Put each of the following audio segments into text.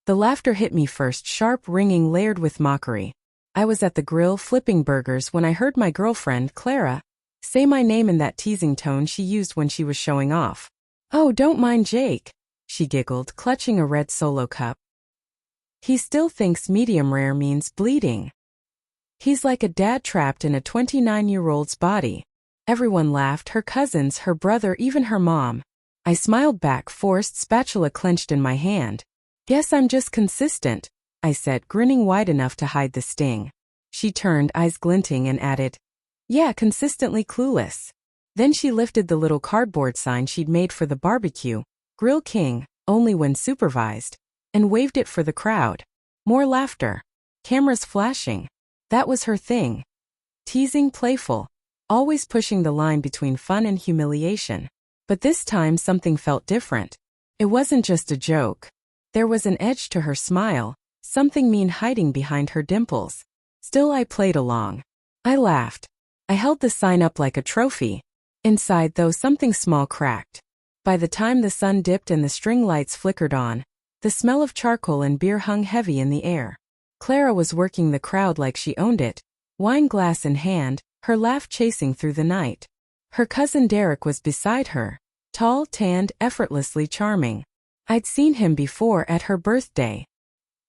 The laughter hit me first, sharp, ringing, layered with mockery. I was at the grill flipping burgers when I heard my girlfriend, Clara, say my name in that teasing tone she used when she was showing off. "Oh, don't mind Jake," she giggled, clutching a red Solo cup. "He still thinks medium rare means bleeding. He's like a dad trapped in a 29-year-old's body." Everyone laughed, her cousins, her brother, even her mom. I smiled back, forced spatula clenched in my hand. "Guess I'm just consistent," I said, grinning wide enough to hide the sting. She turned, eyes glinting, and added, "Yeah, consistently clueless." Then she lifted the little cardboard sign she'd made for the barbecue, "Grill King, only when supervised," and waved it for the crowd. More laughter. Cameras flashing. That was her thing. Teasing, playful. Always pushing the line between fun and humiliation. But this time something felt different. It wasn't just a joke. There was an edge to her smile, something mean hiding behind her dimples. Still, I played along. I laughed. I held the sign up like a trophy. Inside, though, something small cracked. By the time the sun dipped and the string lights flickered on, the smell of charcoal and beer hung heavy in the air. Clara was working the crowd like she owned it, wine glass in hand, her laugh chasing through the night. Her cousin Derek was beside her, tall, tanned, effortlessly charming. I'd seen him before at her birthday.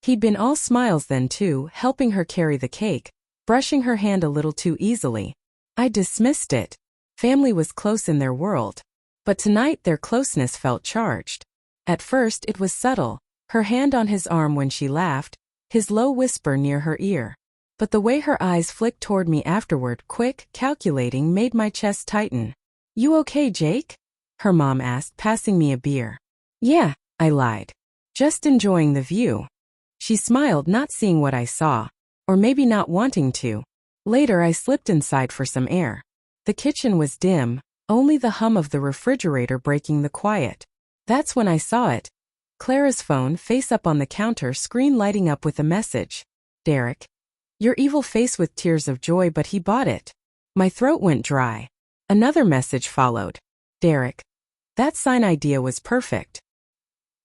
He'd been all smiles then too, helping her carry the cake, brushing her hand a little too easily. I dismissed it. Family was close in their world. But tonight their closeness felt charged. At first it was subtle, her hand on his arm when she laughed, his low whisper near her ear. But the way her eyes flicked toward me afterward, quick, calculating, made my chest tighten. "You okay, Jake?" her mom asked, passing me a beer. "Yeah," I lied. "Just enjoying the view." She smiled, not seeing what I saw. Or maybe not wanting to. Later I slipped inside for some air. The kitchen was dim, only the hum of the refrigerator breaking the quiet. That's when I saw it. Clara's phone, face up on the counter, screen lighting up with a message. "Derek. Your evil face," with tears of joy, but he bought it. My throat went dry. Another message followed. "Derek. That sign idea was perfect.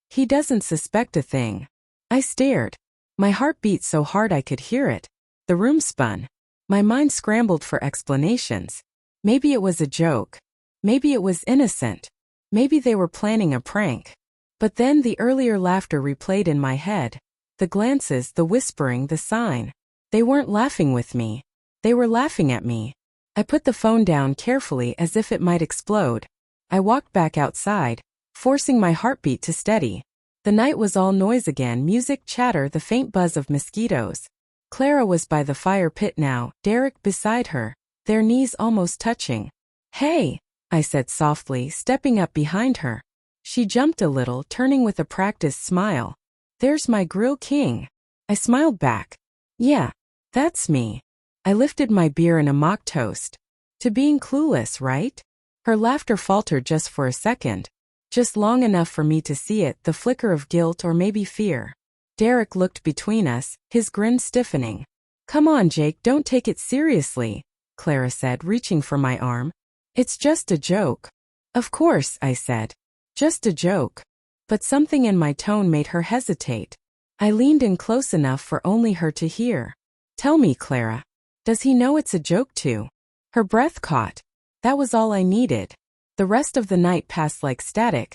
He doesn't suspect a thing." I stared. My heart beat so hard I could hear it. The room spun. My mind scrambled for explanations. Maybe it was a joke. Maybe it was innocent. Maybe they were planning a prank. But then the earlier laughter replayed in my head. The glances, the whispering, the sign. They weren't laughing with me. They were laughing at me. I put the phone down carefully as if it might explode. I walked back outside, forcing my heartbeat to steady. The night was all noise again, music, chatter, the faint buzz of mosquitoes. Clara was by the fire pit now, Derek beside her, their knees almost touching. "Hey," I said softly, stepping up behind her. She jumped a little, turning with a practiced smile. "There's my Grill King." I smiled back. "Yeah, that's me." I lifted my beer in a mock toast. To being clueless, right? Her laughter faltered just for a second. Just long enough for me to see it, the flicker of guilt or maybe fear. Derek looked between us, his grin stiffening. "Come on, Jake, don't take it seriously," Clara said, reaching for my arm. "It's just a joke." "Of course," I said. "Just a joke." But something in my tone made her hesitate. I leaned in close enough for only her to hear. "Tell me, Clara. Does he know it's a joke too?" Her breath caught. That was all I needed. The rest of the night passed like static.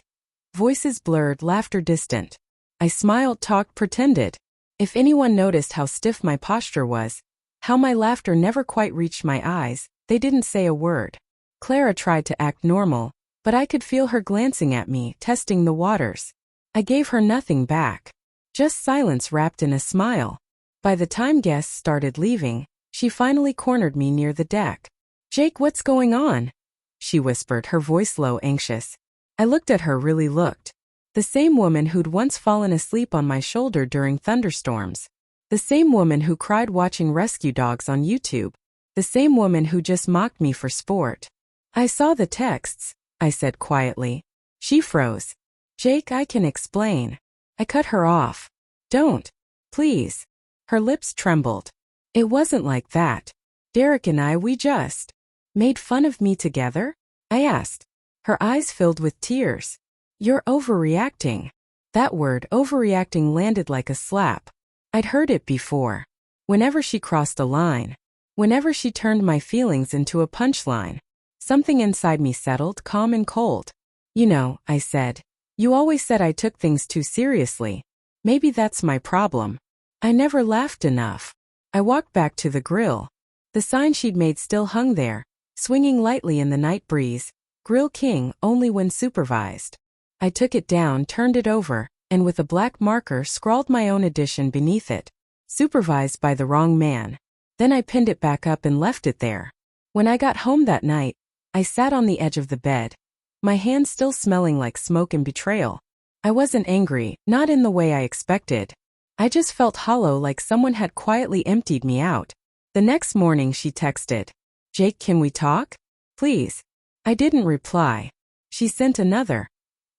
Voices blurred, laughter distant. I smiled, talked, pretended. If anyone noticed how stiff my posture was, how my laughter never quite reached my eyes, they didn't say a word. Clara tried to act normal, but I could feel her glancing at me, testing the waters. I gave her nothing back. Just silence wrapped in a smile. By the time guests started leaving, she finally cornered me near the deck. "Jake, what's going on?" she whispered, her voice low, anxious. I looked at her, really looked. The same woman who'd once fallen asleep on my shoulder during thunderstorms. The same woman who cried watching rescue dogs on YouTube. The same woman who just mocked me for sport. "I saw the texts," I said quietly. She froze. "Jake, I can explain." I cut her off. "Don't. Please." Her lips trembled. "It wasn't like that. Derek and we just made fun of me together?" I asked. Her eyes filled with tears. "You're overreacting." That word, overreacting, landed like a slap. I'd heard it before. Whenever she crossed a line. Whenever she turned my feelings into a punchline. Something inside me settled, calm and cold. You know, I said. You always said I took things too seriously. Maybe that's my problem. I never laughed enough. I walked back to the grill. The sign she'd made still hung there, swinging lightly in the night breeze. Grill King, only when supervised. I took it down, turned it over, and with a black marker scrawled my own addition beneath it. Supervised by the wrong man. Then I pinned it back up and left it there. When I got home that night, I sat on the edge of the bed, my hands still smelling like smoke and betrayal. I wasn't angry, not in the way I expected. I just felt hollow, like someone had quietly emptied me out. The next morning she texted, "Jake, can we talk? Please." I didn't reply. She sent another.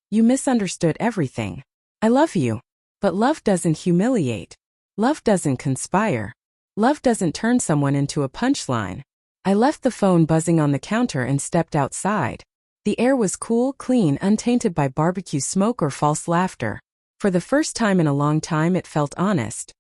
"You misunderstood everything. I love you. But love doesn't humiliate. Love doesn't conspire. Love doesn't turn someone into a punchline." I left the phone buzzing on the counter and stepped outside. The air was cool, clean, untainted by barbecue smoke or false laughter. For the first time in a long time, it felt honest.